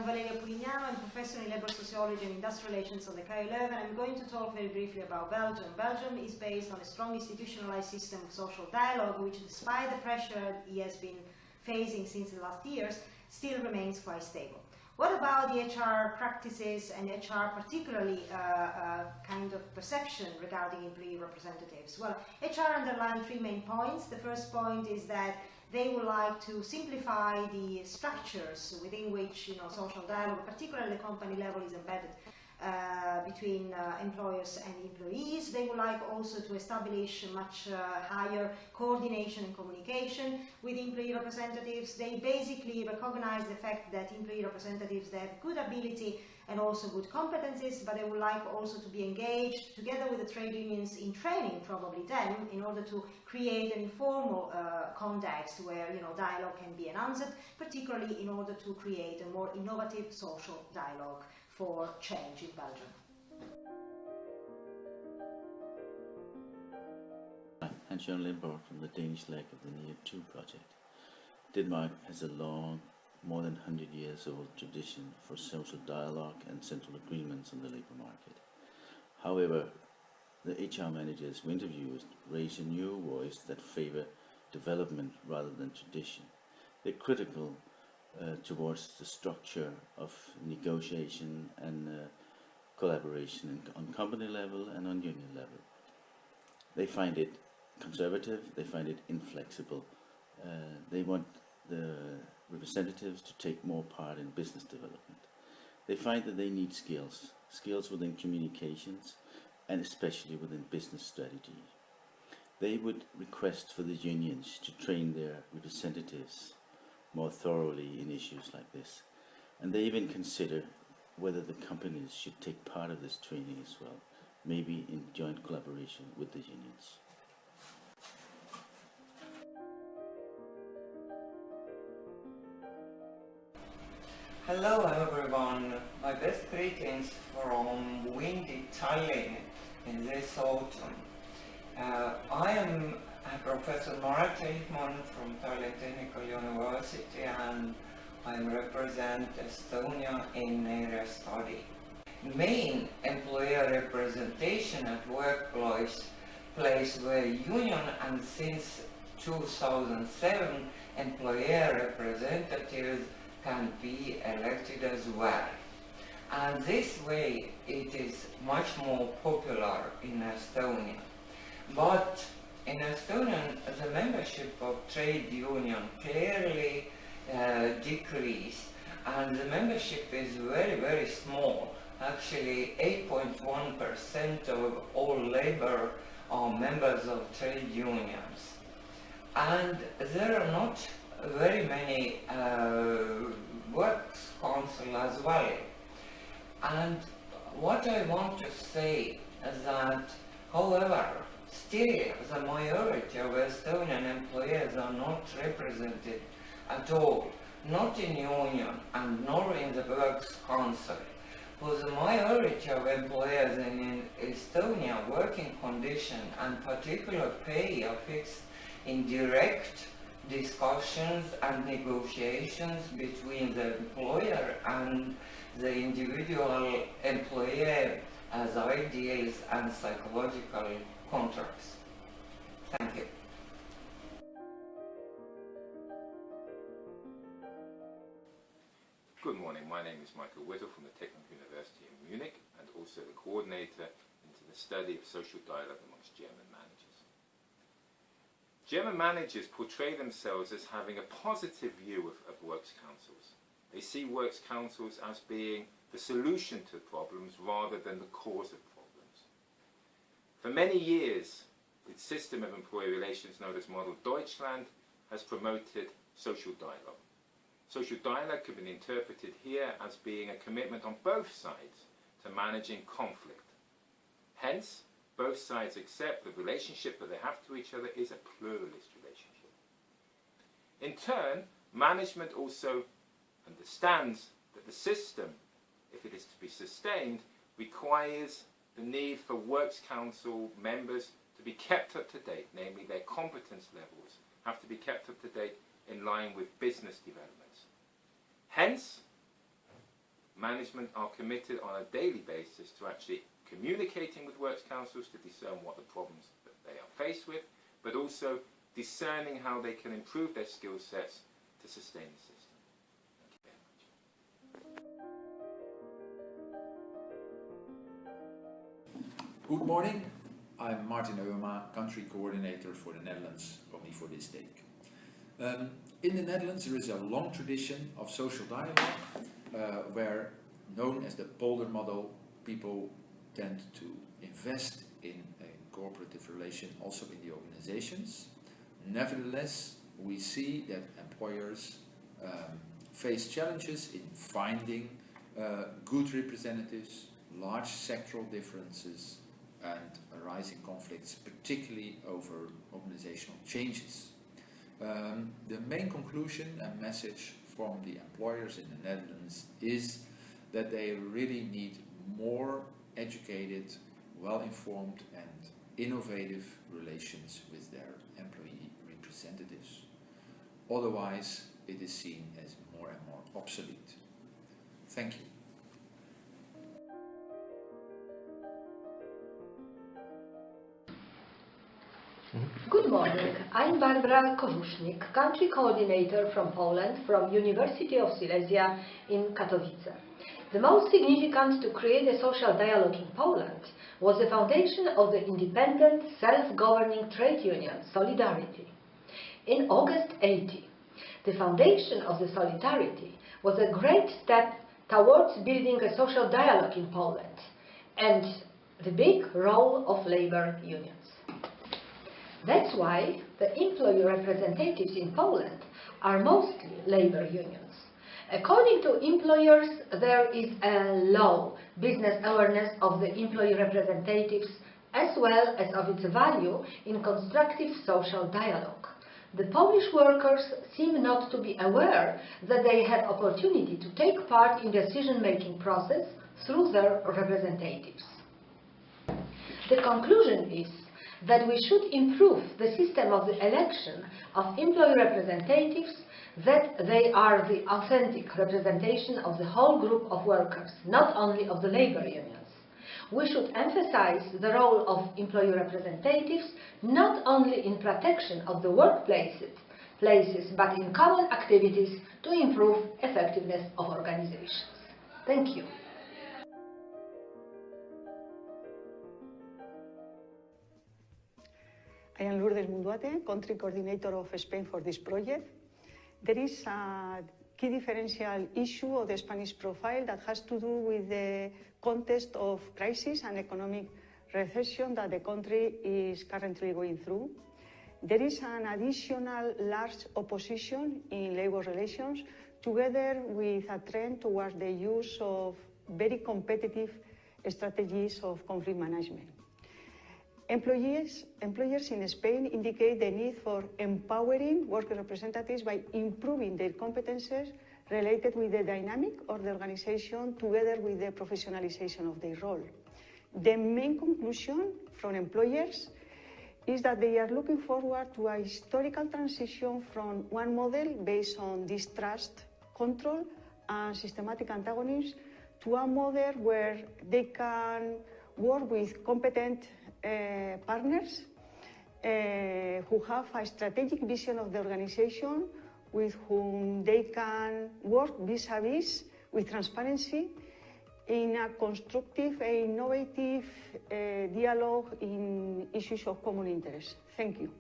I'm Valeria Pulignano. I'm professor in labor sociology and industrial relations on the KU Leuven. I'm going to talk very briefly about Belgium. Belgium is based on a strong institutionalized system of social dialogue, which, despite the pressure it has been facing since the last years, still remains quite stable. What about the HR practices and HR particularly kind of perception regarding employee representatives? Well, HR underlined three main points. The first point is that they would like to simplify the structures within which social dialogue, particularly at the company level, is embedded between employers and employees. They would like also to establish much higher coordination and communication with employee representatives. They basically recognize the fact that employee representatives, they have good ability and also good competencies, but they would like also to be engaged together with the trade unions in training probably them in order to create an informal context where dialogue can be enhanced, particularly in order to create a more innovative social dialogue for change in Belgium. I'm Hans-Jan Limborg from the Danish leg of the Neire Ii project. Denmark has a long, more than 100 years old tradition for social dialogue and central agreements on the labour market. However, the HR managers we interviewed raise a new voice that favour development rather than tradition. They're critical towards the structure of negotiation and collaboration on company level and on union level. They find it conservative, they find it inflexible. They want the representatives to take more part in business development. They find that they need skills within communications and especially within business strategy. They would request for the unions to train their representatives more thoroughly in issues like this, and they even consider whether the companies should take part of this training as well, maybe in joint collaboration with the unions. Hello everyone, my best greetings from windy Tallinn in this autumn. I am Professor Neire Ii from Tallinn Technical University, and I represent Estonia in Neire study. Main employer representation at workplace were union, and since 2007 employer representatives can be elected as well. And this way it is much more popular in Estonia. But in Estonia, the membership of trade union clearly decreased, and the membership is very, very small. Actually, 8.1% of all labor are members of trade unions. And there are not very many works council as well. And what I want to say is that, however, still the majority of Estonian employees are not represented at all, not in union and nor in the works council. For the majority of employees in Estonia, working condition and particular pay are fixed in direct discussions and negotiations between the employer and the individual employee as ideas and psychological contracts. Thank you. Good morning, my name is Michael Whittle from the Technical University in Munich, and also the coordinator into the study of social dialogue amongst German managers. German managers portray themselves as having a positive view of works councils. They see works councils as being the solution to problems rather than the cause of problems. For many years, the system of employee relations known as Model Deutschland has promoted social dialogue. Social dialogue can be interpreted here as being a commitment on both sides to managing conflict. Hence, both sides accept the relationship that they have to each other is a pluralist relationship. In turn, management also understands that the system, if it is to be sustained, requires the need for works council members to be kept up to date, namely their competence levels have to be kept up to date in line with business developments. Hence, management are committed on a daily basis to actually communicating with works councils to discern what the problems that they are faced with, but also discerning how they can improve their skill sets to sustain the system. Thank you very much. Good morning. I'm Martin Euma, Country Coordinator for the Netherlands, only for this take. In the Netherlands there is a long tradition of social dialogue where, known as the polder model, people tend to invest in a cooperative relation also in the organizations. Nevertheless, we see that employers face challenges in finding good representatives, large sectoral differences and arising conflicts, particularly over organizational changes. The main conclusion and message from the employers in the Netherlands is that they really need more educated, well-informed and innovative relations with their employee representatives. Otherwise, it is seen as more and more obsolete. Thank you. Good morning. I'm Barbara Kożusznik, Country Coordinator from Poland, from University of Silesia in Katowice. The most significant to create a social dialogue in Poland was the foundation of the independent, self-governing trade union, Solidarity. In August 80, the foundation of the Solidarity was a great step towards building a social dialogue in Poland and the big role of labor unions. That's why the employee representatives in Poland are mostly labor unions. According to employers, there is a low business awareness of the employee representatives as well as of its value in constructive social dialogue. The Polish workers seem not to be aware that they have opportunity to take part in decision-making process through their representatives. The conclusion is that we should improve the system of the election of employee representatives, that they are the authentic representation of the whole group of workers, not only of the labor unions. We should emphasize the role of employee representatives not only in protection of the workplaces, but in common activities to improve effectiveness of organizations. Thank you. I am Lourdes Munduate, Country Coordinator of Spain for this project. There is a key differential issue of the Spanish profile that has to do with the context of crisis and economic recession that the country is currently going through. There is an additional large opposition in labor relations, together with a trend towards the use of very competitive strategies of conflict management. Employers in Spain indicate the need for empowering worker representatives by improving their competences related with the dynamic of the organization, together with the professionalization of their role. The main conclusion from employers is that they are looking forward to a historical transition from one model based on distrust, control and systematic antagonism to a model where they can work with competent partners who have a strategic vision of the organization, with whom they can work vis-a-vis with transparency in a constructive and innovative dialogue in issues of common interest. Thank you.